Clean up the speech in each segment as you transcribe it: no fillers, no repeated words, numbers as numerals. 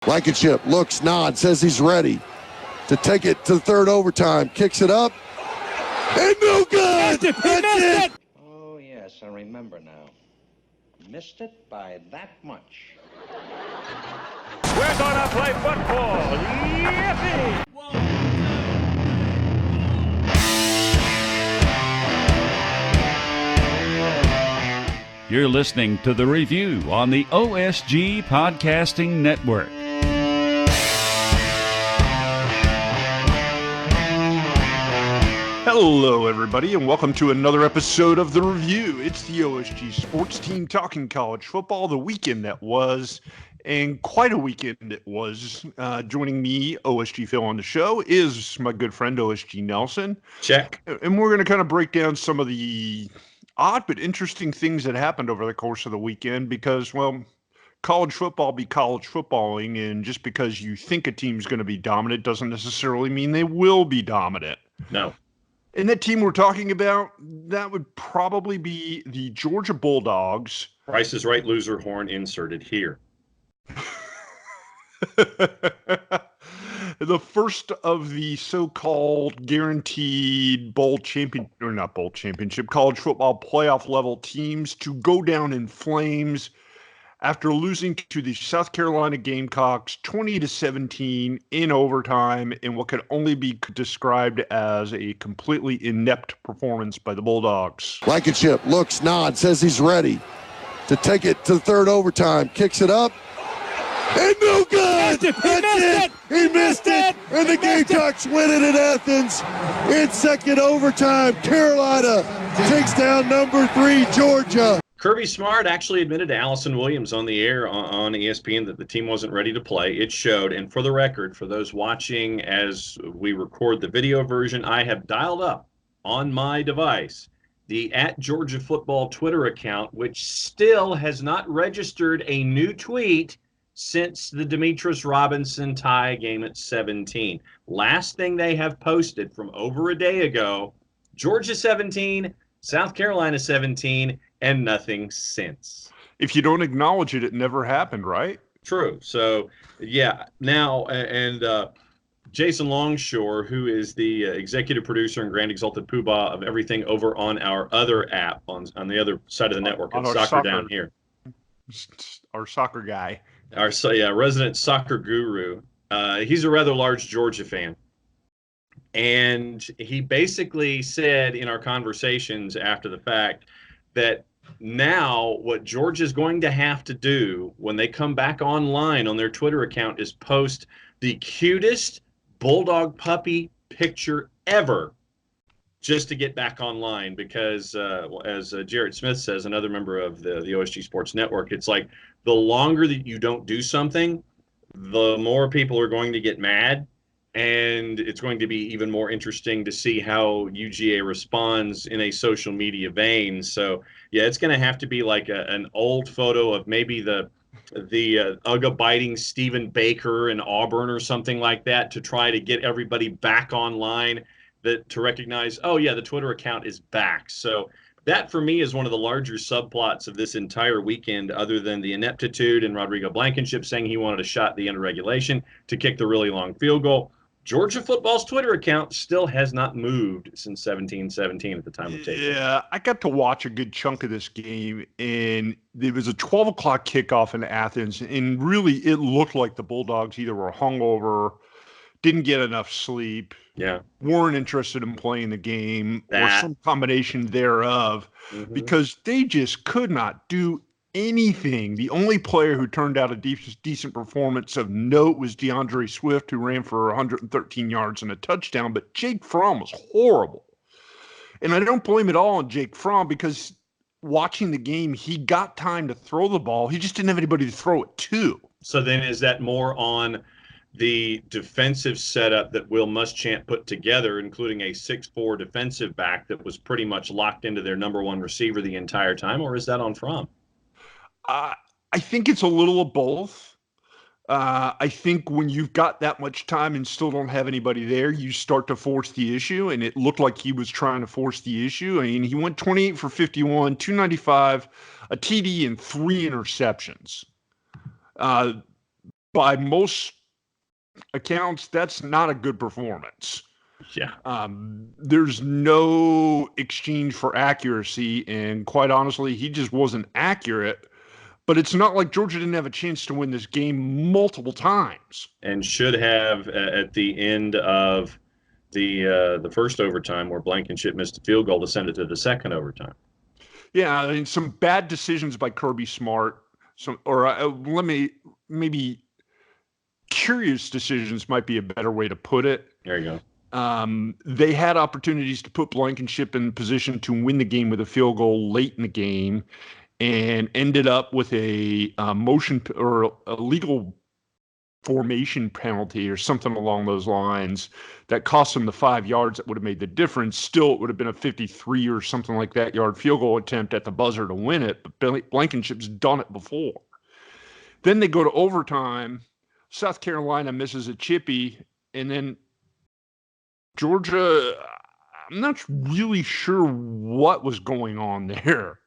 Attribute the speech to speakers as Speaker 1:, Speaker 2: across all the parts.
Speaker 1: Blankenship looks, nods, says he's ready to take it to the third overtime. Kicks it up. And no good!
Speaker 2: He missed it!
Speaker 3: Oh, yes, I remember now. Missed it by that much.
Speaker 2: We're gonna play football! Yippee!
Speaker 4: You're listening to The Review on the OSG Podcasting Network.
Speaker 5: Hello, everybody, and welcome to another episode of The Review. It's the OSG Sports team talking college football, the weekend that was, and quite a weekend it was. Joining me, OSG Phil, on the show is my good friend, OSG Nelson.
Speaker 6: Check.
Speaker 5: And we're going to kind of break down some of the odd but interesting things that happened over the course of the weekend because, well, college football be college footballing, and just because you think a team's going to be dominant doesn't necessarily mean they will be dominant.
Speaker 6: No.
Speaker 5: And that team we're talking about, that would probably be the Georgia Bulldogs.
Speaker 6: Price is Right loser horn inserted here.
Speaker 5: The first of the so-called guaranteed college football playoff level teams to go down in flames after losing to the South Carolina Gamecocks 20-17 in overtime in what could only be described as a completely inept performance by the Bulldogs.
Speaker 1: Blankenship looks, nods, says he's ready to take it to the third overtime. Kicks it up. And no good! He missed it! And the Gamecocks win it in Athens in second overtime. Carolina takes down number 3, Georgia.
Speaker 6: Kirby Smart actually admitted to Allison Williams on the air on ESPN that the team wasn't ready to play. It showed. And for the record, for those watching as we record the video version, I have dialed up on my device the @Georgia Football Twitter account, which still has not registered a new tweet since the Demetris Robinson tie game at 17. Last thing they have posted from over a day ago, Georgia 17, South Carolina 17, and nothing since.
Speaker 5: If you don't acknowledge it, it never happened, right?
Speaker 6: True. So, yeah. Now, and Jason Longshore, who is the executive producer and grand exalted poobah of everything over on our other app on the other side of the network,
Speaker 5: on
Speaker 6: at
Speaker 5: our
Speaker 6: Soccer Down Here.
Speaker 5: Our soccer guy.
Speaker 6: Our resident soccer guru. He's a rather large Georgia fan. And he basically said in our conversations after the fact that now what Georgia's going to have to do when they come back online on their Twitter account is post the cutest bulldog puppy picture ever just to get back online because, as Jarrett Smith says, another member of the OSG Sports Network, it's like the longer that you don't do something, the more people are going to get mad. And it's going to be even more interesting to see how UGA responds in a social media vein. So, yeah, it's going to have to be like an old photo of maybe the Ugga-biting Stephen Baker in Auburn or something like that to try to get everybody back online to recognize, oh, yeah, the Twitter account is back. So that, for me, is one of the larger subplots of this entire weekend, other than the ineptitude and Rodrigo Blankenship saying he wanted a shot at the end of regulation to kick the really long field goal. Georgia football's Twitter account still has not moved since 17-17 at the time of taping.
Speaker 5: Yeah, I got to watch a good chunk of this game, and it was a 12 o'clock kickoff in Athens, and really it looked like the Bulldogs either were hungover, didn't get enough sleep, weren't interested in playing the game, or some combination thereof, because they just could not do anything. The only player who turned out a decent performance of note was DeAndre Swift, who ran for 113 yards and a touchdown, but Jake Fromm was horrible. And I don't blame it all on Jake Fromm because watching the game, he got time to throw the ball. He just didn't have anybody to throw it to.
Speaker 6: So then is that more on the defensive setup that Will Muschamp put together, including a 6'4" defensive back that was pretty much locked into their number one receiver the entire time, or is that on Fromm?
Speaker 5: I think it's a little of both. I think when you've got that much time and still don't have anybody there, you start to force the issue, and it looked like he was trying to force the issue. I mean, he went 28 for 51, 295, a TD, and 3 interceptions. by most accounts, that's not a good performance.
Speaker 6: Yeah.
Speaker 5: There's no exchange for accuracy, and quite honestly, he just wasn't accurate. But it's not like Georgia didn't have a chance to win this game multiple times.
Speaker 6: And should have at the end of the first overtime where Blankenship missed a field goal to send it to the second overtime.
Speaker 5: Yeah, I mean, some bad decisions by Kirby Smart. Maybe curious decisions might be a better way to put it.
Speaker 6: There you go.
Speaker 5: They had opportunities to put Blankenship in position to win the game with a field goal late in the game, and ended up with a motion or a legal formation penalty or something along those lines that cost them the 5 yards that would have made the difference. Still, it would have been a 53 or something like that yard field goal attempt at the buzzer to win it, but Blankenship's done it before. Then they go to overtime. South Carolina misses a chippy, and then Georgia, I'm not really sure what was going on there.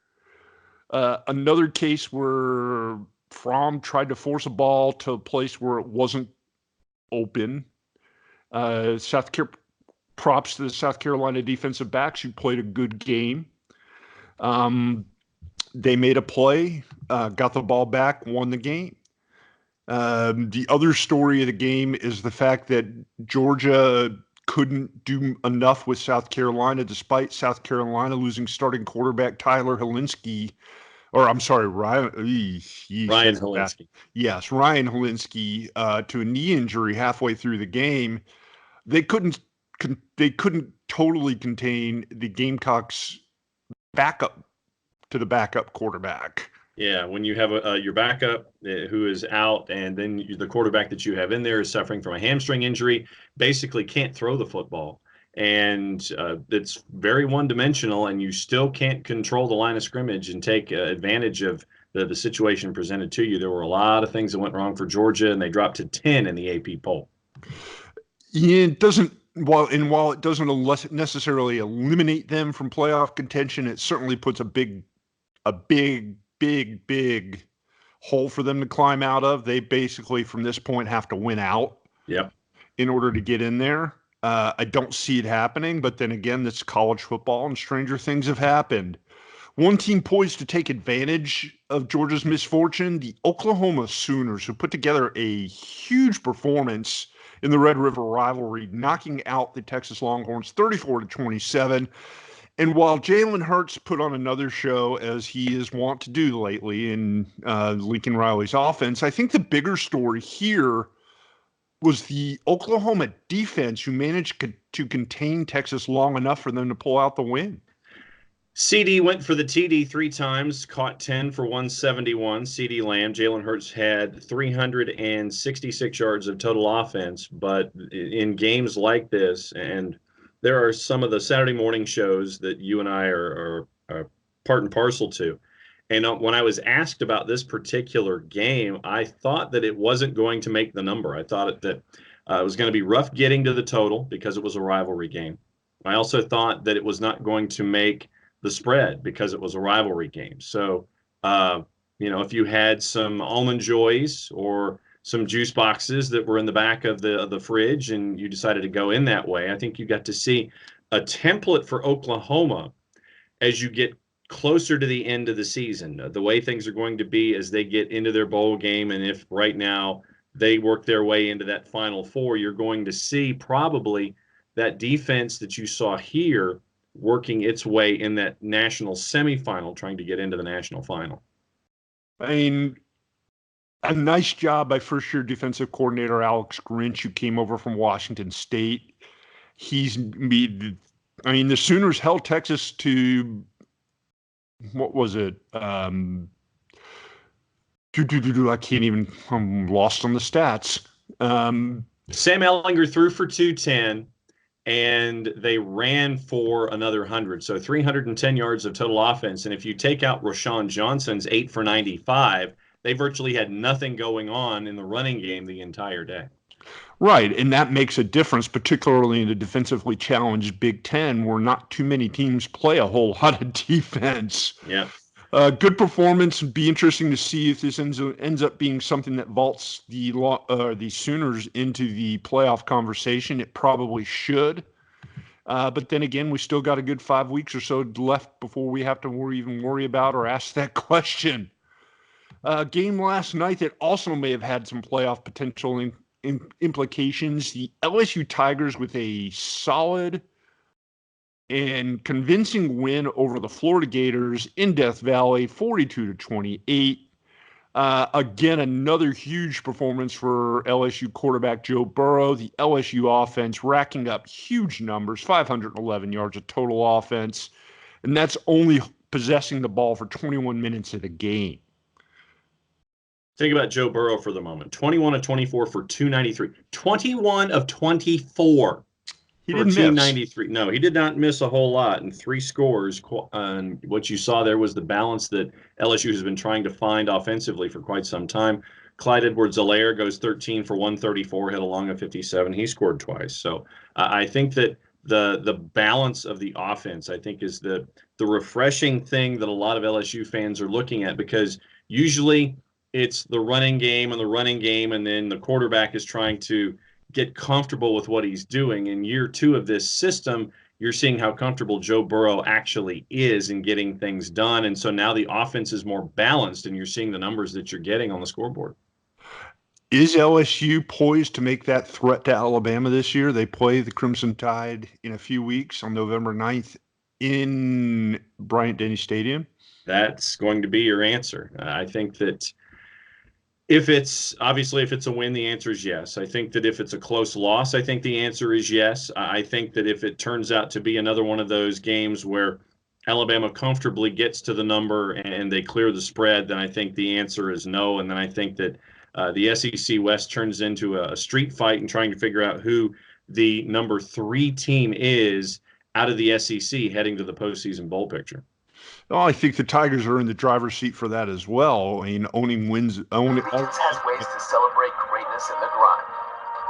Speaker 5: Another case where Fromm tried to force a ball to a place where it wasn't open. Props to the South Carolina defensive backs who played a good game. They made a play, got the ball back, won the game. The other story of the game is the fact that Georgia couldn't do enough with South Carolina, despite South Carolina losing starting quarterback Ryan Helinski. Yes, Ryan Helinski to a knee injury halfway through the game. They couldn't totally contain the Gamecocks' backup to the backup quarterback.
Speaker 6: Yeah, when you have your backup who is out, and then the quarterback that you have in there is suffering from a hamstring injury, basically can't throw the football. And it's very one-dimensional, and you still can't control the line of scrimmage and take advantage of the situation presented to you. There were a lot of things that went wrong for Georgia, and they dropped to 10 in the AP poll.
Speaker 5: Yeah, while it doesn't necessarily eliminate them from playoff contention, it certainly puts a big hole for them to climb out of. They basically, from this point, have to win out.
Speaker 6: Yep.
Speaker 5: In order to get in there. I don't see it happening, but then again, it's college football and stranger things have happened. One team poised to take advantage of Georgia's misfortune, the Oklahoma Sooners, who put together a huge performance in the Red River rivalry, knocking out the Texas Longhorns 34-27. And while Jalen Hurts put on another show, as he is wont to do lately in Lincoln Riley's offense, I think the bigger story here was the Oklahoma defense, who managed to contain Texas long enough for them to pull out the win.
Speaker 6: CD went for the TD 3 times, caught 10 for 171. CD Lamb. Jalen Hurts had 366 yards of total offense. But in games like this, and there are some of the Saturday morning shows that you and I are part and parcel to. And when I was asked about this particular game, I thought that it wasn't going to make the number. I thought that it was going to be rough getting to the total because it was a rivalry game. I also thought that it was not going to make the spread because it was a rivalry game. So, if you had some Almond Joys or some juice boxes that were in the back of the fridge and you decided to go in that way, I think you got to see a template for Oklahoma as you get closer to the end of the season, the way things are going to be as they get into their bowl game. And if right now they work their way into that Final Four, you're going to see probably that defense that you saw here working its way in that national semifinal, trying to get into the national final.
Speaker 5: I mean, a nice job by first-year defensive coordinator Alex Grinch, who came over from Washington State. The Sooners held Texas to, what was it? I can't even, I'm lost on the stats.
Speaker 6: Sam Ehlinger threw for 210, and they ran for another 100. So 310 yards of total offense. And if you take out Rashawn Johnson's 8 for 95, they virtually had nothing going on in the running game the entire day.
Speaker 5: Right, and that makes a difference, particularly in the defensively challenged Big Ten, where not too many teams play a whole lot of defense.
Speaker 6: Yeah.
Speaker 5: Good performance. Be interesting to see if this ends up being something that vaults the Sooners into the playoff conversation. It probably should. But then again, we still got a good 5 weeks or so left before we have to worry about or ask that question. Game last night that also may have had some playoff potential implications. The LSU Tigers with a solid and convincing win over the Florida Gators in Death Valley, 42-28. Again, another huge performance for LSU quarterback Joe Burrow. The LSU offense racking up huge numbers, 511 yards of total offense, and that's only possessing the ball for 21 minutes of the game.
Speaker 6: Think about Joe Burrow for the moment. 21 of 24 for 293. 21 of 24
Speaker 5: He
Speaker 6: for
Speaker 5: didn't
Speaker 6: 293. No, he did not miss a whole lot, and 3 scores. And what you saw there was the balance that LSU has been trying to find offensively for quite some time. Clyde Edwards-Helaire goes 13 for 134, hit a long of 57. He scored twice. So I think that the balance of the offense, I think, is the refreshing thing that a lot of LSU fans are looking at, because usually it's the running game, and then the quarterback is trying to get comfortable with what he's doing. In year 2 of this system, you're seeing how comfortable Joe Burrow actually is in getting things done. And so now the offense is more balanced, and you're seeing the numbers that you're getting on the scoreboard.
Speaker 5: Is LSU poised to make that threat to Alabama this year? They play the Crimson Tide in a few weeks on November 9th in Bryant-Denny Stadium.
Speaker 6: That's going to be your answer. I think that if it's a win, the answer is yes. I think that if it's a close loss, I think the answer is yes. I think that if it turns out to be another one of those games where Alabama comfortably gets to the number and they clear the spread, then I think the answer is no. And then I think that the SEC West turns into a street fight and trying to figure out who the number 3 team is out of the SEC heading to the postseason bowl picture.
Speaker 5: Oh, I think the Tigers are in the driver's seat for that as well. I mean, owning wins.
Speaker 7: Regions has ways to celebrate greatness in the grind.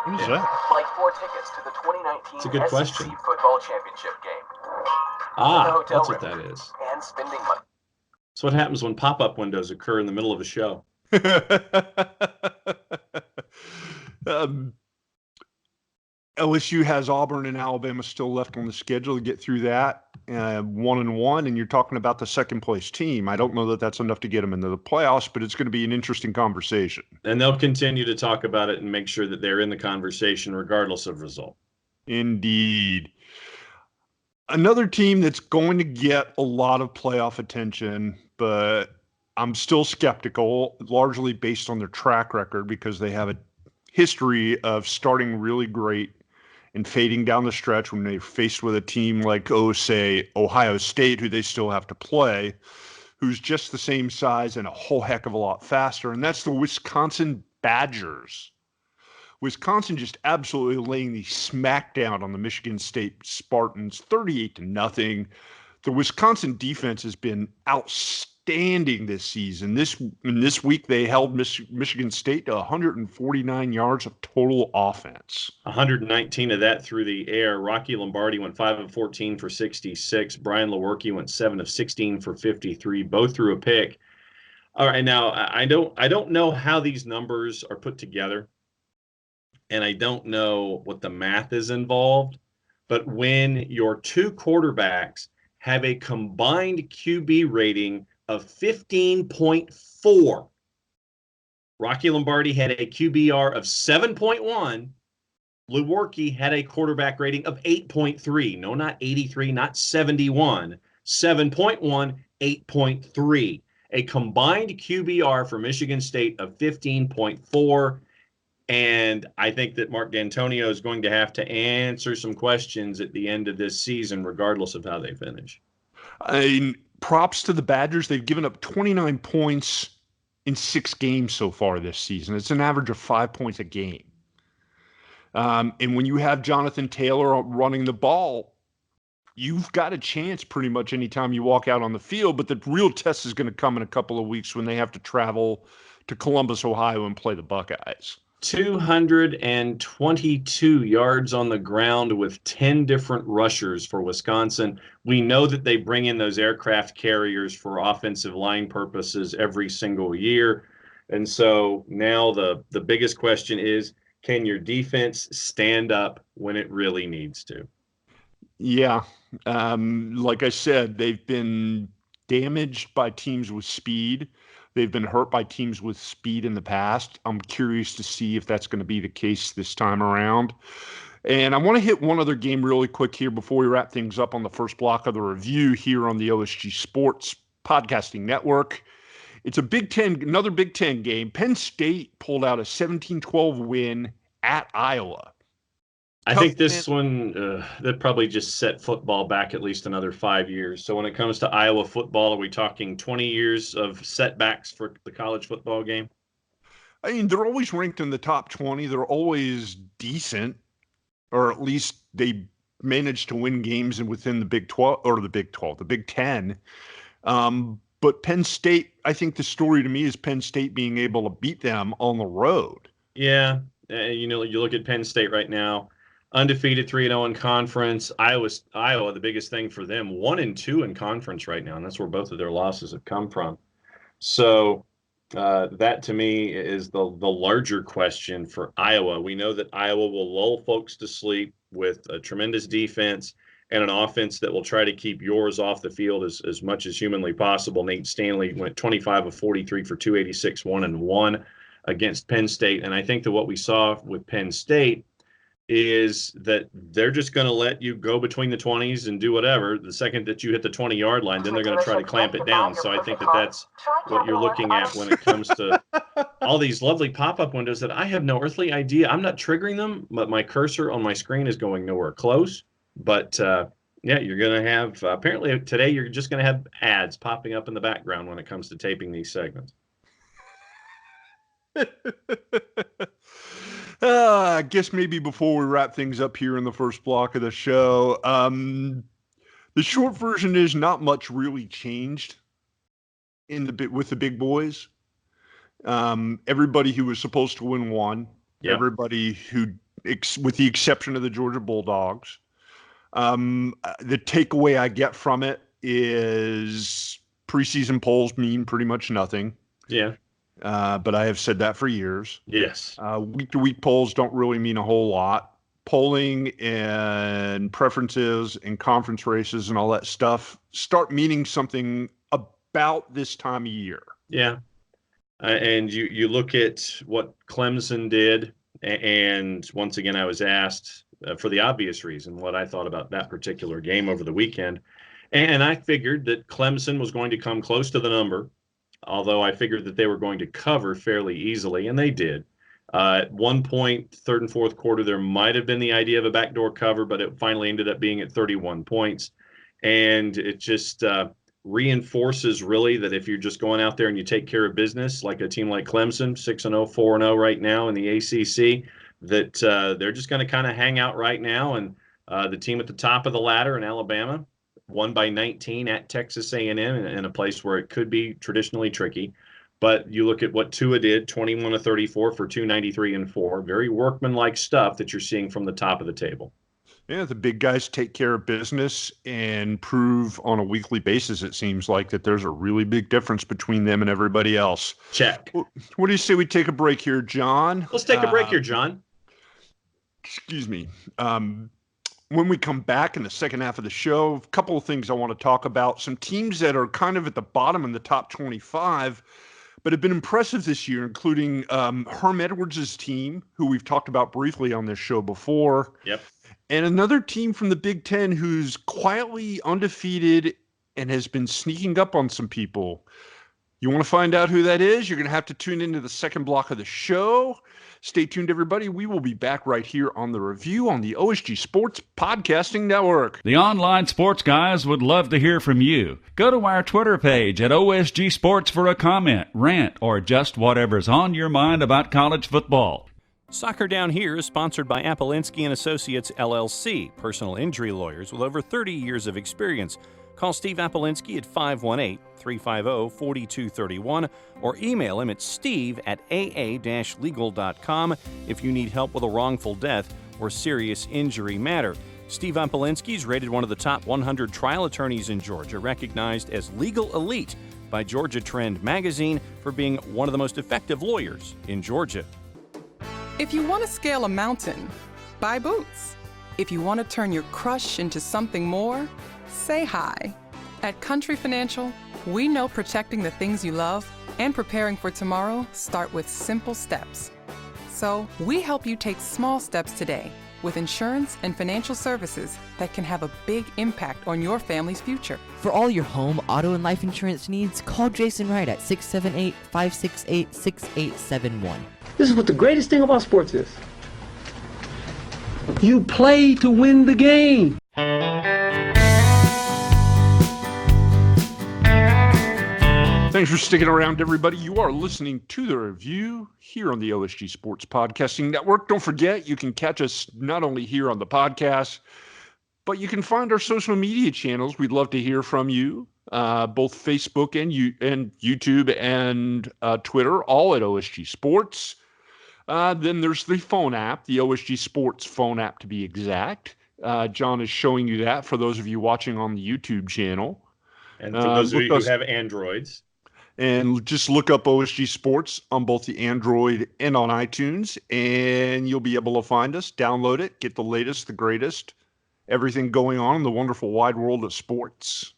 Speaker 5: What is that?
Speaker 7: Like 4 tickets to the 2019
Speaker 6: It's a good
Speaker 7: SEC
Speaker 6: question.
Speaker 7: Football Championship game.
Speaker 6: That's what that is.
Speaker 7: And spending money.
Speaker 6: That's what happens when pop-up windows occur in the middle of a show.
Speaker 5: LSU has Auburn and Alabama still left on the schedule to get through that 1-1, and you're talking about the second place team. I don't know that that's enough to get them into the playoffs, but it's going to be an interesting conversation.
Speaker 6: And they'll continue to talk about it and make sure that they're in the conversation regardless of result.
Speaker 5: Indeed. Another team that's going to get a lot of playoff attention, but I'm still skeptical, largely based on their track record, because they have a history of starting really great and fading down the stretch when they're faced with a team like, say, Ohio State, who they still have to play, who's just the same size and a whole heck of a lot faster, and that's the Wisconsin Badgers. Wisconsin just absolutely laying the smackdown on the Michigan State Spartans, 38-0. The Wisconsin defense has been outstanding this season. This week they held Michigan State to 149 yards of total offense.
Speaker 6: 119 of that through the air. Rocky Lombardi went 5 of 14 for 66. Brian Lewerke went 7 of 16 for 53, both threw a pick. All right, now I don't know how these numbers are put together, and I don't know what the math is involved, but when your 2 quarterbacks have a combined QB rating of 15.4. Rocky Lombardi had a QBR of 7.1. Lewerke had a quarterback rating of 8.3. No, not 83, not 71. 7.1, 8.3. A combined QBR for Michigan State of 15.4. And I think that Mark D'Antonio is going to have to answer some questions at the end of this season, regardless of how they finish.
Speaker 5: Props to the Badgers. They've given up 29 points in 6 games so far this season. It's an average of 5 points a game. And when you have Jonathan Taylor running the ball, you've got a chance pretty much anytime you walk out on the field. But the real test is going to come in a couple of weeks when they have to travel to Columbus, Ohio, and play the Buckeyes.
Speaker 6: 222 yards on the ground with 10 different rushers for Wisconsin. We know that they bring in those aircraft carriers for offensive line purposes every single year. And so now the biggest question is, can your defense stand up when it really needs to?
Speaker 5: Yeah. Like I said, they've been damaged by teams with speed. They've been hurt by teams with speed in the past. I'm curious to see if that's going to be the case this time around. And I want to hit one other game really quick here before we wrap things up on the first block of the review here on the OSG Sports Podcasting Network. It's another Big Ten game. Penn State pulled out a 17-12 win at Iowa.
Speaker 6: I think this one, that probably just set football back at least another 5 years. So when it comes to Iowa football, are we talking 20 years of setbacks for the college football game?
Speaker 5: I mean, they're always ranked in the top 20. They're always decent, or at least they manage to win games within the Big 12 or the Big 12, the Big 10. But Penn State, I think the story to me is Penn State being able to beat them on the road.
Speaker 6: Yeah. You look at Penn State right now. Undefeated 3-0 in conference. Iowa, the biggest thing for them, 1-2 in conference right now, and that's where both of their losses have come from. So that to me is the larger question for Iowa. We know that Iowa will lull folks to sleep with a tremendous defense and an offense that will try to keep yours off the field as much as humanly possible. Nate Stanley went 25 of 43 for 286, 1-1 against Penn State, and I think that what we saw with Penn State is that they're just going to let you go between the 20s and do whatever. The second that you hit the 20-yard line, then they're going to try to clamp it down. So I think that that's what you're looking at when it comes to all these lovely pop-up windows that I have no earthly idea. I'm not triggering them, but my cursor on my screen is going nowhere close. But yeah, you're going to have, apparently today, you're just going to have ads popping up in the background when it comes to taping these segments.
Speaker 5: I guess maybe before we wrap things up here in the first block of the show, the short version is not much really changed with the big boys. Everybody who was supposed to win won. Yep. Everybody who, with the exception of the Georgia Bulldogs. The takeaway I get from it is preseason polls mean pretty much nothing.
Speaker 6: Yeah.
Speaker 5: But I have said that for years.
Speaker 6: Yes.
Speaker 5: Week-to-week polls don't really mean a whole lot. Polling and preferences and conference races and all that stuff start meaning something about this time of year.
Speaker 6: Yeah. And you look at what Clemson did, and once again, I was asked for the obvious reason what I thought about that particular game over the weekend. And I figured that Clemson was going to come close to the number, although I figured that they were going to cover fairly easily, and they did. At one point, third and fourth quarter, there might have been the idea of a backdoor cover, but it finally ended up being at 31 points. And it just reinforces really that if you're just going out there and you take care of business, like a team like Clemson, 6-0, 4-0 right now in the ACC, that they're just going to kind of hang out right now. And the team at the top of the ladder in Alabama won by 19 at Texas A&M in a place where it could be traditionally tricky. But you look at what Tua did, 21 of 34 for 293 and 4. Very workmanlike stuff that you're seeing from the top of the table.
Speaker 5: Yeah, the big guys take care of business and prove on a weekly basis, it seems like, that there's a really big difference between them and everybody else.
Speaker 6: Check.
Speaker 5: What do you say we take a break here, John?
Speaker 6: Let's take a break here, John.
Speaker 5: Excuse me. When we come back in the second half of the show, a couple of things I want to talk about. Some teams that are kind of at the bottom in the top 25, but have been impressive this year, including Herm Edwards' team, who we've talked about briefly on this show before.
Speaker 6: Yep.
Speaker 5: And another team from the Big Ten who's quietly undefeated and has been sneaking up on some people. You want to find out who that is? You're going to have to tune into the second block of the show. Stay tuned, everybody. We will be back right here on the review on the OSG Sports Podcasting Network.
Speaker 4: The online sports guys would love to hear from you. Go to our Twitter page at OSG Sports for a comment, rant, or just whatever's on your mind about college football.
Speaker 8: Soccer Down Here is sponsored by Apolinski & Associates, LLC, personal injury lawyers with over 30 years of experience. Call Steve Apolinski at 518-350-4231 or email him at steve@aa-legal.com if you need help with a wrongful death or serious injury matter. Steve Apolinski is rated one of the top 100 trial attorneys in Georgia, recognized as Legal Elite by Georgia Trend magazine for being one of the most effective lawyers in Georgia.
Speaker 9: If you want to scale a mountain, buy boots. If you want to turn your crush into something more, say hi. At Country Financial, we know protecting the things you love and preparing for tomorrow start with simple steps. So we help you take small steps today with insurance and financial services that can have a big impact on your family's future.
Speaker 10: For all your home, auto, and life insurance needs, call Jason Wright at 678-568-6871.
Speaker 11: This is what the greatest thing about sports is. You play to win the game.
Speaker 5: Thanks for sticking around, everybody. You are listening to The Review here on the OSG Sports Podcasting Network. Don't forget, you can catch us not only here on the podcast, but you can find our social media channels. We'd love to hear from you, both Facebook and YouTube and Twitter, all at OSG Sports. Then there's the phone app, the OSG Sports phone app to be exact. John is showing you that for those of you watching on the YouTube channel.
Speaker 6: And for those of you who have Androids.
Speaker 5: And just look up OSG Sports on both the Android and on iTunes, and you'll be able to find us, download it, get the latest, the greatest, everything going on in the wonderful wide world of sports.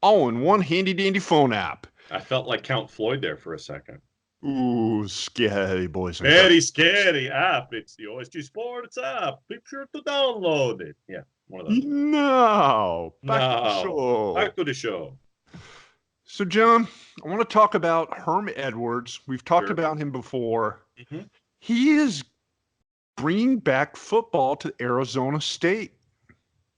Speaker 5: All in one handy-dandy phone app.
Speaker 6: I felt like Count Floyd there for a second.
Speaker 5: Ooh, scary, boys.
Speaker 6: Very scary app. It's the OSG Sports app. Be sure to download it. Yeah, one of those.
Speaker 5: No. Back to the show.
Speaker 6: Back to the show.
Speaker 5: So, John, I want to talk about Herm Edwards. We've talked about him before. Mm-hmm. He is bringing back football to Arizona State.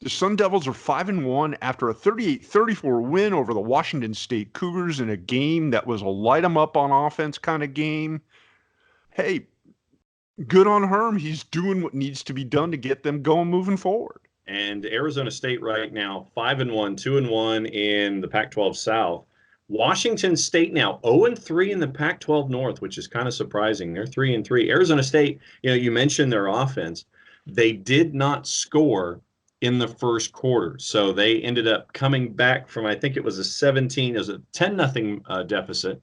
Speaker 5: The Sun Devils are 5-1 after a 38-34 win over the Washington State Cougars in a game that was a light 'em up on offense kind of game. Hey, good on Herm. He's doing what needs to be done to get them going moving forward.
Speaker 6: And Arizona State right now, 5-1, 2-1 in the Pac-12 South. Washington State now 0-3 in the Pac-12 North, which is kind of surprising. They're 3-3. Arizona State, you mentioned their offense. They did not score in the first quarter. So they ended up coming back from, I think it was a 10-0 deficit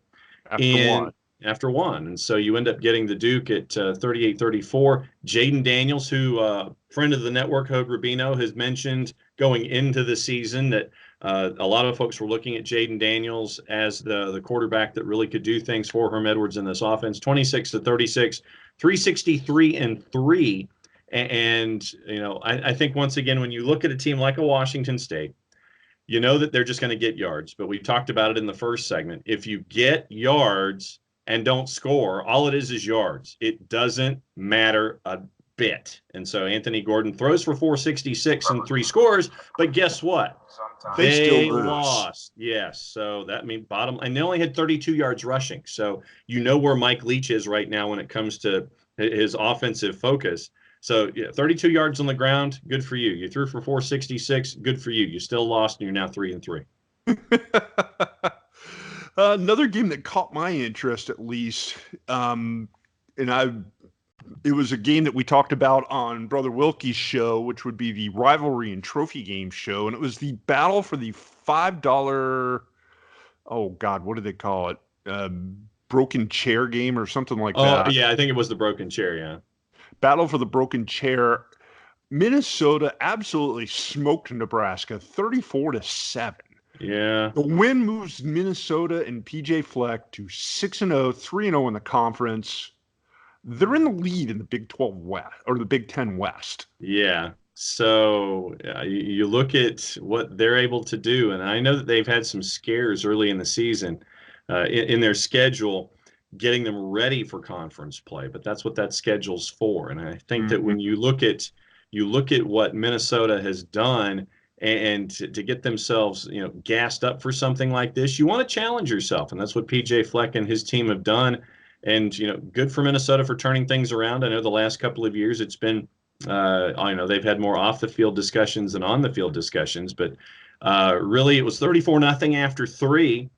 Speaker 6: after one. And so you end up getting the Duke at 38-34. Jaden Daniels, who friend of the network, Hogue Rubino, has mentioned going into the season that a lot of folks were looking at Jaden Daniels as the quarterback that really could do things for Herm Edwards in this offense. 26-36, 363-3. And, I think once again, when you look at a team like a Washington State, you know that they're just going to get yards. But we talked about it in the first segment. If you get yards and don't score, all it is yards. It doesn't matter a bit. And so Anthony Gordon throws for 466 and 3 scores. But guess what?
Speaker 5: They still
Speaker 6: lost. Yes. So that means and they only had 32 yards rushing. So you know where Mike Leach is right now when it comes to his offensive focus. So 32 yards on the ground, good for you. You threw for 466, good for you. You still lost, and you're now 3-3.
Speaker 5: Another game that caught my interest, at least, it was a game that we talked about on Brother Wilkie's show, which would be the rivalry and trophy game show, and it was the battle for the $5. Oh God, what do they call it? Broken chair game or something like that.
Speaker 6: Oh yeah, I think it was the broken chair. Yeah.
Speaker 5: Battle for the broken chair. Minnesota absolutely smoked Nebraska 34-7.
Speaker 6: Yeah.
Speaker 5: The win moves Minnesota and PJ Fleck to 6-0, 3-0 in the conference. They're in the lead in the Big 12 West or the Big 10 West.
Speaker 6: Yeah. So you look at what they're able to do, and I know that they've had some scares early in the season in their schedule, getting them ready for conference play. But that's what that schedule's for. And I think that when you look at what Minnesota has done, and to get themselves, gassed up for something like this, you want to challenge yourself, and that's what PJ Fleck and his team have done. And good for Minnesota for turning things around. I know the last couple of years it's been, they've had more off the field discussions than on the field discussions, but Really, it was 34-0 after 3.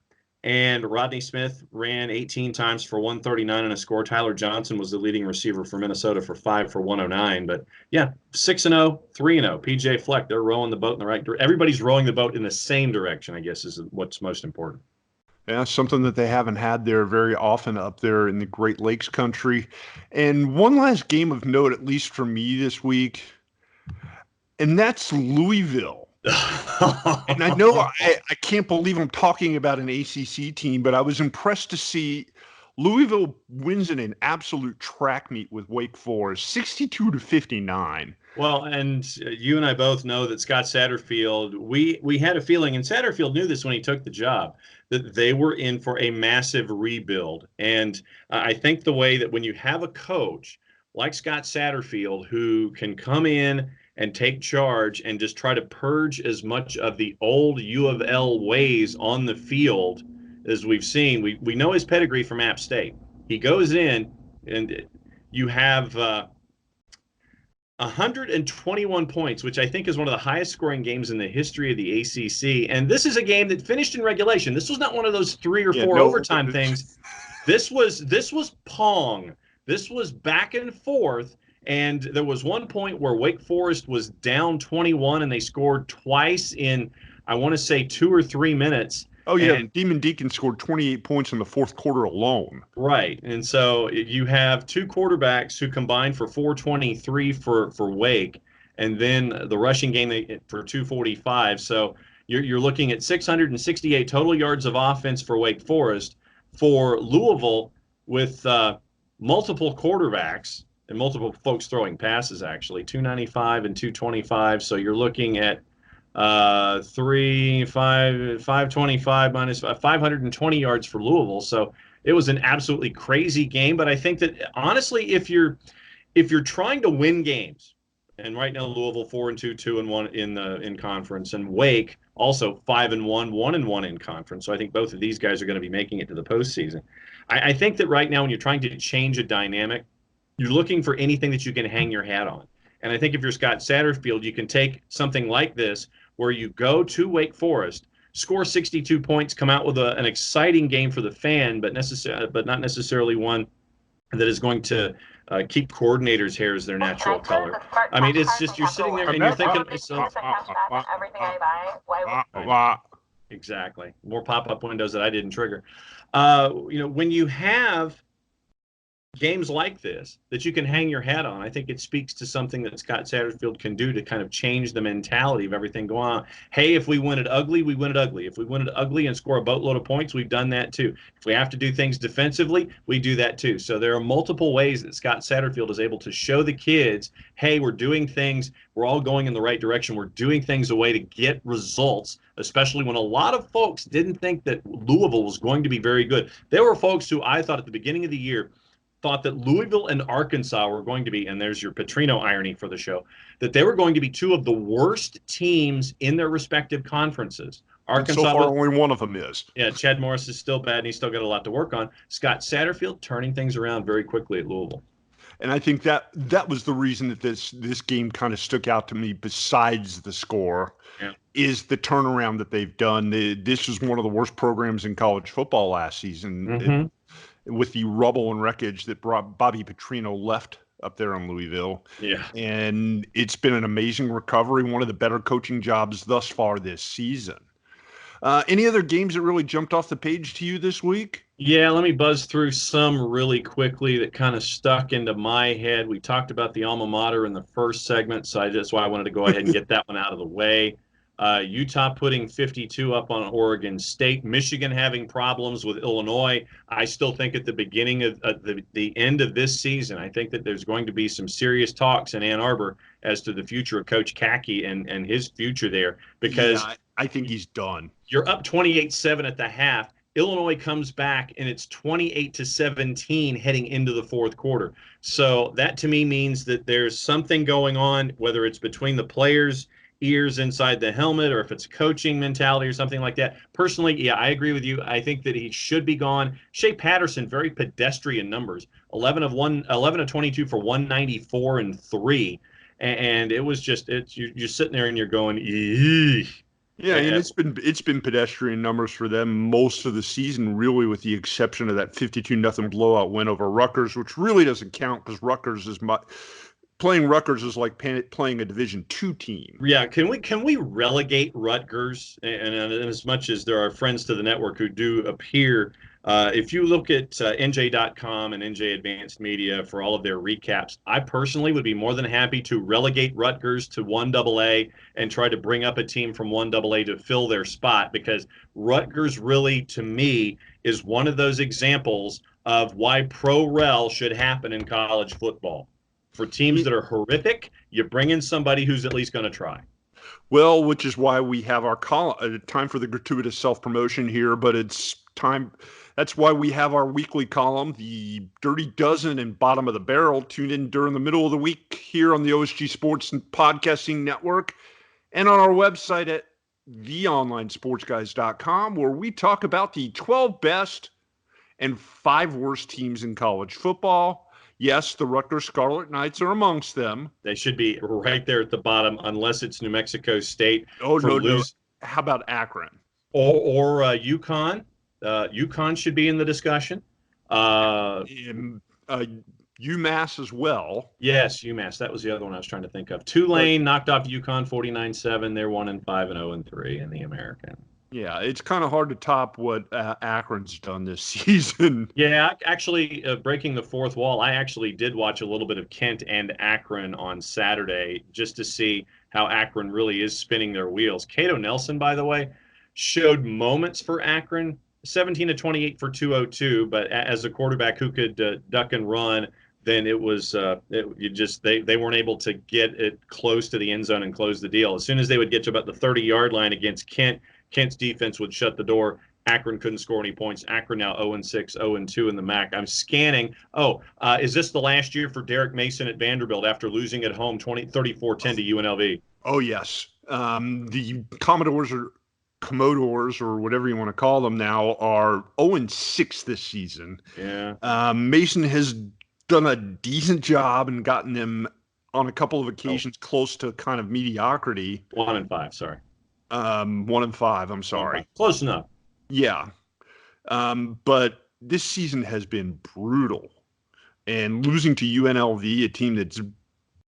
Speaker 6: And Rodney Smith ran 18 times for 139 and a score. Tyler Johnson was the leading receiver for Minnesota for 5 for 109. But yeah, 6-0, 3-0. PJ Fleck, they're rowing the boat in the right direction. Everybody's rowing the boat in the same direction, I guess, is what's most important.
Speaker 5: Yeah, something that they haven't had there very often up there in the Great Lakes country. And one last game of note, at least for me this week, and that's Louisville. And I know I can't believe I'm talking about an ACC team, but I was impressed to see Louisville wins in an absolute track meet with Wake Forest, 62-59.
Speaker 6: Well, and you and I both know that Scott Satterfield, we had a feeling, and Satterfield knew this when he took the job, that they were in for a massive rebuild. And I think the way that when you have a coach like Scott Satterfield who can come in and take charge and just try to purge as much of the old U of L ways on the field as we've seen. We know his pedigree from App State. He goes in and you have 121 points, which I think is one of the highest scoring games in the history of the ACC. And this is a game that finished in regulation. This was not one of those 3 or 4 overtime things. This was Pong. This was back and forth. And there was one point where Wake Forest was down 21 and they scored twice in, I want to say, 2 or 3 minutes.
Speaker 5: Oh, yeah. And Demon Deacon scored 28 points in the fourth quarter alone.
Speaker 6: Right. And so you have 2 quarterbacks who combined for 423 for Wake, and then the rushing game for 245. So you're looking at 668 total yards of offense for Wake Forest. For Louisville, with multiple quarterbacks, and multiple folks throwing passes, actually, 295 and 225. So you're looking at 525 minus 520 yards for Louisville. So it was an absolutely crazy game. But I think that honestly, if you're trying to win games, and right now Louisville 4-2, 2-1 in conference, and Wake also 5-1, 1-1 in conference. So I think both of these guys are going to be making it to the postseason. I think that right now when you're trying to change a dynamic, you're looking for anything that you can hang your hat on. And I think if you're Scott Satterfield, you can take something like this where you go to Wake Forest, score 62 points, come out with an exciting game for the fan, but not necessarily one that is going to keep coordinators' hairs their natural color. I mean, it's just you're sitting there and you're thinking to yourself, exactly, more pop-up windows that I didn't trigger. When you have games like this that you can hang your hat on, I think it speaks to something that Scott Satterfield can do to kind of change the mentality of everything going on. Hey, if we win it ugly, we win it ugly. If we win it ugly and score a boatload of points, we've done that too. If we have to do things defensively, we do that too. So there are multiple ways that Scott Satterfield is able to show the kids, hey, we're doing things, we're all going in the right direction, we're doing things a way to get results, especially when a lot of folks didn't think that Louisville was going to be very good. There were folks who I thought at the beginning of the year thought that Louisville and Arkansas were going to be, and there's your Petrino irony for the show, that they were going to be 2 of the worst teams in their respective conferences. Arkansas,
Speaker 5: so far, only one of them is.
Speaker 6: Yeah, Chad Morris is still bad, and he's still got a lot to work on. Scott Satterfield turning things around very quickly at Louisville.
Speaker 5: And I think that was the reason that this game kind of stuck out to me, besides the score, is the turnaround that they've done. This was one of the worst programs in college football last season.
Speaker 6: Mm-hmm.
Speaker 5: With the rubble and wreckage that Bobby Petrino left up there in Louisville.
Speaker 6: Yeah.
Speaker 5: And it's been an amazing recovery, one of the better coaching jobs thus far this season. Any other games that really jumped off the page to you this week?
Speaker 6: Yeah, let me buzz through some really quickly that kind of stuck into my head. We talked about the alma mater in the first segment, so that's why I wanted to go ahead and get that one out of the way. Utah putting 52 up on Oregon State. Michigan having problems with Illinois. I still think at the beginning of the end of this season, I think that there's going to be some serious talks in Ann Arbor as to the future of Coach Kaki and his future there. Because
Speaker 5: I think he's done.
Speaker 6: You're up 28-7 at the half. Illinois comes back and it's 28-17 heading into the fourth quarter. So that to me means that there's something going on, whether it's between the players' ears inside the helmet or if it's coaching mentality or something like that. Personally, yeah, I agree with you. I think that he should be gone. Shea Patterson, very pedestrian numbers, 11 of 22 for 194 and 3. And it was just, you're sitting there and you're going, eeeh.
Speaker 5: Yeah, and it's been pedestrian numbers for them most of the season, really, with the exception of that 52-0 blowout win over Rutgers, which really doesn't count because playing Rutgers is like playing a Division II team.
Speaker 6: Yeah, can we relegate Rutgers? And as much as there are friends to the network who do appear, if you look at NJ.com and NJ Advanced Media for all of their recaps, I personally would be more than happy to relegate Rutgers to 1AA and try to bring up a team from 1AA to fill their spot, because Rutgers really, to me, is one of those examples of why pro-rel should happen in college football. For teams that are horrific, you bring in somebody who's at least going to try.
Speaker 5: Well, which is why we have our time for the gratuitous self-promotion here, but it's time. That's why we have our weekly column, the Dirty Dozen and Bottom of the Barrel. Tune in during the middle of the week here on the OSG Sports and Podcasting Network and on our website at theonlinesportsguys.com, where we talk about the 12 best and 5 worst teams in college football. Yes, the Rutgers Scarlet Knights are amongst them.
Speaker 6: They should be right there at the bottom, unless it's New Mexico State.
Speaker 5: Oh, no. How about Akron?
Speaker 6: Or UConn? UConn should be in the discussion.
Speaker 5: UMass as well.
Speaker 6: Yes, UMass. That was the other one I was trying to think of. Tulane knocked off UConn 49-7. They're 1-5 and 0-3 in the American.
Speaker 5: Yeah, it's kind of hard to top what Akron's done this season.
Speaker 6: Yeah, actually, breaking the fourth wall, I actually did watch a little bit of Kent and Akron on Saturday just to see how Akron really is spinning their wheels. Cato Nelson, by the way, showed moments for Akron, 17-28 for 202, but as a quarterback who could duck and run, then it was they weren't able to get it close to the end zone and close the deal. As soon as they would get to about the 30-yard line against Kent's defense would shut the door. Akron couldn't score any points. Akron now 0-6, 0-2 in the MAC. I'm scanning. Is this the last year for Derek Mason at Vanderbilt after losing at home 34-10 to UNLV?
Speaker 5: Oh, yes. The Commodores or whatever you want to call them now are 0-6 this season.
Speaker 6: Yeah.
Speaker 5: Mason has done a decent job and gotten them on a couple of occasions close to kind of mediocrity.
Speaker 6: 1-5, sorry.
Speaker 5: 1-5, I'm sorry.
Speaker 6: Close enough.
Speaker 5: Yeah. But this season has been brutal. And losing to UNLV, a team that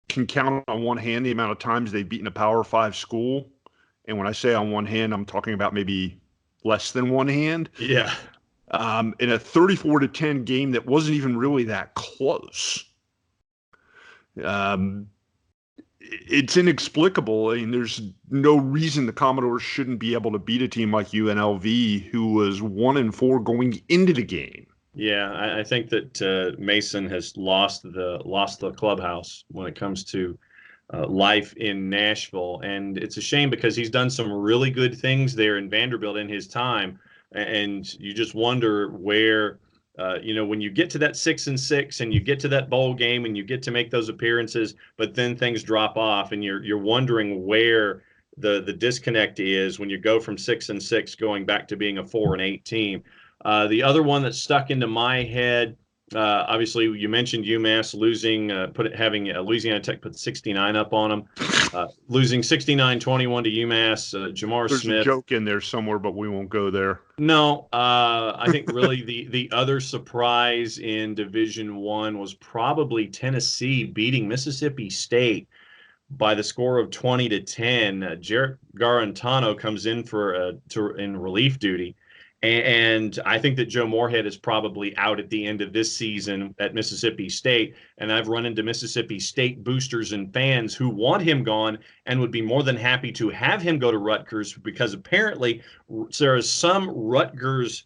Speaker 5: can count on one hand the amount of times they've beaten a Power 5 school. And when I say on one hand, I'm talking about maybe less than one hand.
Speaker 6: Yeah.
Speaker 5: In a 34-10 game that wasn't even really that close. It's inexplicable. I mean, there's no reason the Commodores shouldn't be able to beat a team like UNLV, who was 1-4 going into the game.
Speaker 6: Yeah, I think that Mason has lost the clubhouse when it comes to life in Nashville, and it's a shame because he's done some really good things there in Vanderbilt in his time, and you just wonder where. When you get to that 6-6 and you get to that bowl game and you get to make those appearances, but then things drop off and you're wondering where the disconnect is when you go from 6-6 going back to being a 4-8 team. The other one that stuck into my head, obviously you mentioned UMass losing, having Louisiana Tech put 69 up on them, losing 69-21 to UMass. Jamar
Speaker 5: There's
Speaker 6: Smith.
Speaker 5: There's a joke in there somewhere, but we won't go there.
Speaker 6: No, I think really the other surprise in Division I was probably Tennessee beating Mississippi State by the score of 20-10. Jarrett Garantano comes in in relief duty. And I think that Joe Moorhead is probably out at the end of this season at Mississippi State. And I've run into Mississippi State boosters and fans who want him gone and would be more than happy to have him go to Rutgers, because apparently there is some Rutgers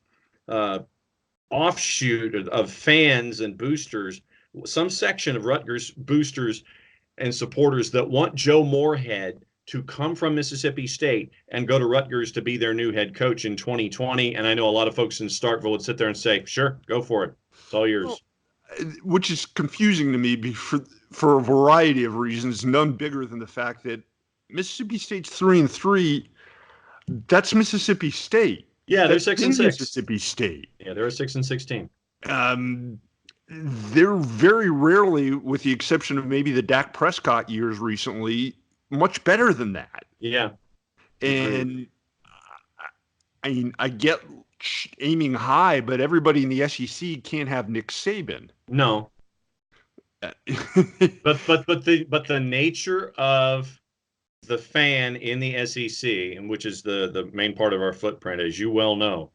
Speaker 6: offshoot of fans and boosters, some section of Rutgers boosters and supporters that want Joe Moorhead to come from Mississippi State and go to Rutgers to be their new head coach in 2020. And I know a lot of folks in Starkville would sit there and say, sure, go for it. It's all yours.
Speaker 5: Well, which is confusing to me for a variety of reasons, none bigger than the fact that Mississippi State's 3-3. That's Mississippi State.
Speaker 6: Yeah, they're 6-6.
Speaker 5: Mississippi State.
Speaker 6: Yeah, they're a 6-6 team.
Speaker 5: They're very rarely, with the exception of maybe the Dak Prescott years recently, much better than that.
Speaker 6: Yeah.
Speaker 5: And I mean, I get aiming high, but everybody in the SEC can't have Nick Saban.
Speaker 6: No. but the nature of the fan in the SEC, and which is the main part of our footprint, as you well know,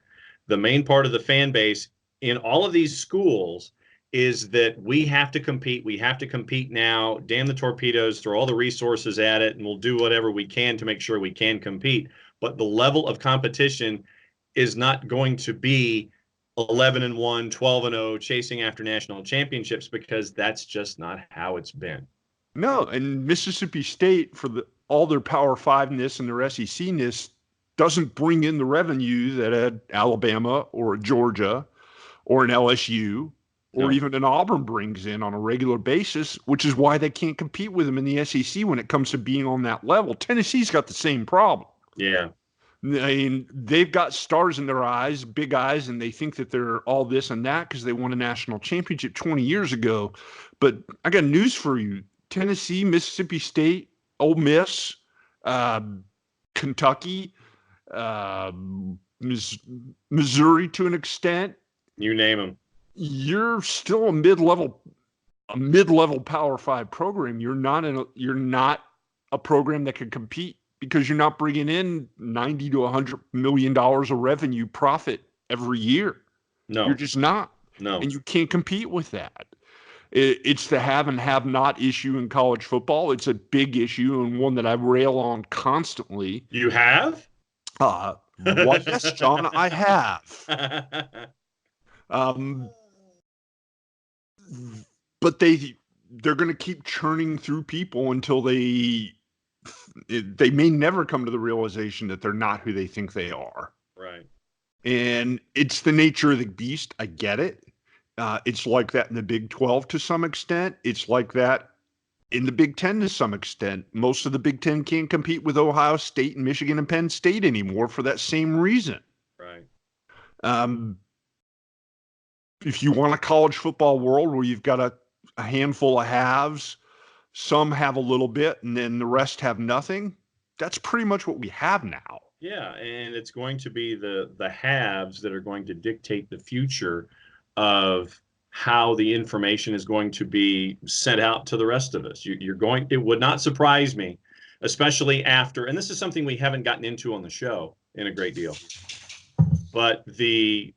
Speaker 6: the main part of the fan base in all of these schools is that we have to compete. We have to compete now. Damn the torpedoes, throw all the resources at it, and we'll do whatever we can to make sure we can compete. But the level of competition is not going to be 11-1, 12-0, chasing after national championships, because that's just not how it's been.
Speaker 5: No, and Mississippi State, for all their Power Five-ness and their SEC-ness, doesn't bring in the revenue that an Alabama or a Georgia or an LSU or even an Auburn brings in on a regular basis, which is why they can't compete with them in the SEC when it comes to being on that level. Tennessee's got the same problem.
Speaker 6: Yeah.
Speaker 5: I mean, they've got stars in their eyes, big eyes, and they think that they're all this and that because they won a national championship 20 years ago. But I got news for you. Tennessee, Mississippi State, Ole Miss, Kentucky, Missouri to an extent.
Speaker 6: You name them.
Speaker 5: You're still a mid-level Power Five program. You're not a program that can compete because you're not bringing in $90 to $100 million of revenue profit every year.
Speaker 6: No,
Speaker 5: you're just not.
Speaker 6: No,
Speaker 5: and you can't compete with that. It's the have and have not issue in college football. It's a big issue and one that I rail on constantly.
Speaker 6: You have?
Speaker 5: Well, yes, John, I have. But they're going to keep churning through people until they may never come to the realization that they're not who they think they are.
Speaker 6: Right.
Speaker 5: And it's the nature of the beast. I get it. It's like that in the Big 12 to some extent. It's like that in the Big 10 to some extent. Most of the Big 10 can't compete with Ohio State and Michigan and Penn State anymore for that same reason.
Speaker 6: Right.
Speaker 5: If you want a college football world where you've got a handful of haves, some have a little bit, and then the rest have nothing, that's pretty much what we have now.
Speaker 6: Yeah, and it's going to be the haves that are going to dictate the future of how the information is going to be sent out to the rest of us. It would not surprise me, especially after, and this is something we haven't gotten into on the show in a great deal, but the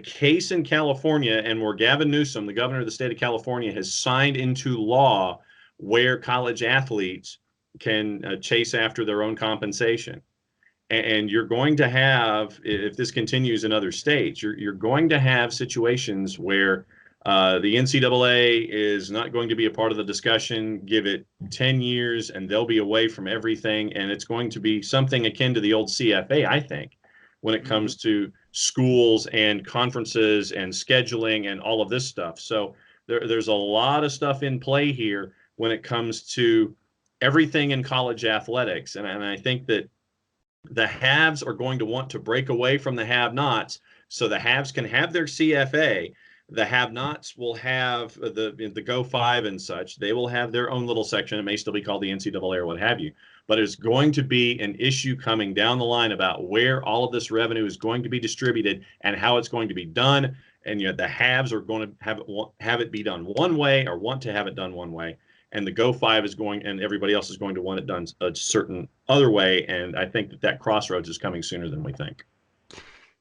Speaker 6: case in California, and where Gavin Newsom, the governor of the state of California, has signed into law where college athletes can chase after their own compensation. And you're going to have, if this continues in other states, you're going to have situations where the NCAA is not going to be a part of the discussion. Give it 10 years and they'll be away from everything. And it's going to be something akin to the old CFA, I think, when it comes to schools and conferences and scheduling and all of this stuff. So there's a lot of stuff in play here when it comes to everything in college athletics. And I think that the haves are going to want to break away from the have-nots, so the haves can have their CFA. The have-nots will have the Go 5 and such. They will have their own little section. It may still be called the NCAA or what have you. But it's going to be an issue coming down the line about where all of this revenue is going to be distributed and how it's going to be done. And the haves are going to have it be done one way, or want to have it done one way. And the Go 5 is going, and everybody else is going to want it done a certain other way. And I think that crossroads is coming sooner than we think.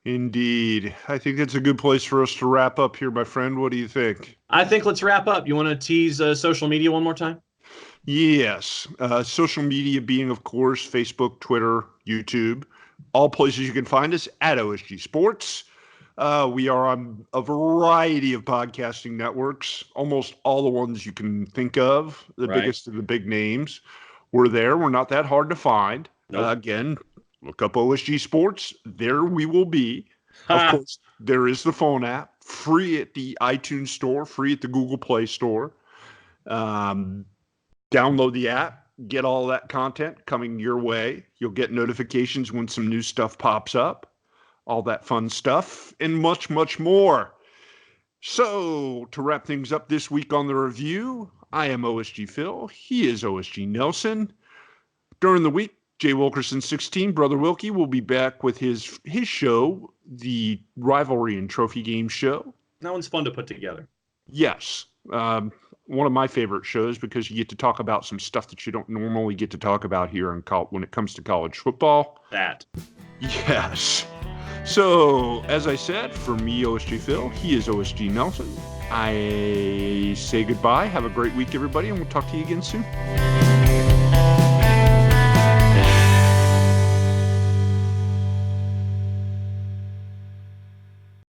Speaker 5: Indeed. I think that's a good place for us to wrap up here, my friend. What do you think?
Speaker 6: I think let's wrap up. You want to tease social media one more time?
Speaker 5: Yes. Social media being, of course, Facebook, Twitter, YouTube, all places you can find us at OSG Sports. We are on a variety of podcasting networks, almost all the ones you can think of, the biggest of the big names. We're there. We're not that hard to find. Nope. Again, look up OSG Sports. There we will be. Of course, there is the phone app, free at the iTunes store, free at the Google Play store. Download the app, get all that content coming your way. You'll get notifications when some new stuff pops up, all that fun stuff, and much, much more. So, to wrap things up this week on the review, I am OSG Phil. He is OSG Nelson. During the week, Jay Wilkerson 16, Brother Wilkie, will be back with his show, the Rivalry and Trophy Game Show.
Speaker 6: That one's fun to put together.
Speaker 5: Yes. One of my favorite shows because you get to talk about some stuff that you don't normally get to talk about here when it comes to college football.
Speaker 6: That.
Speaker 5: Yes. So, as I said, for me, OSG Phil, he is OSG Nelson. I say goodbye. Have a great week, everybody, and we'll talk to you again soon.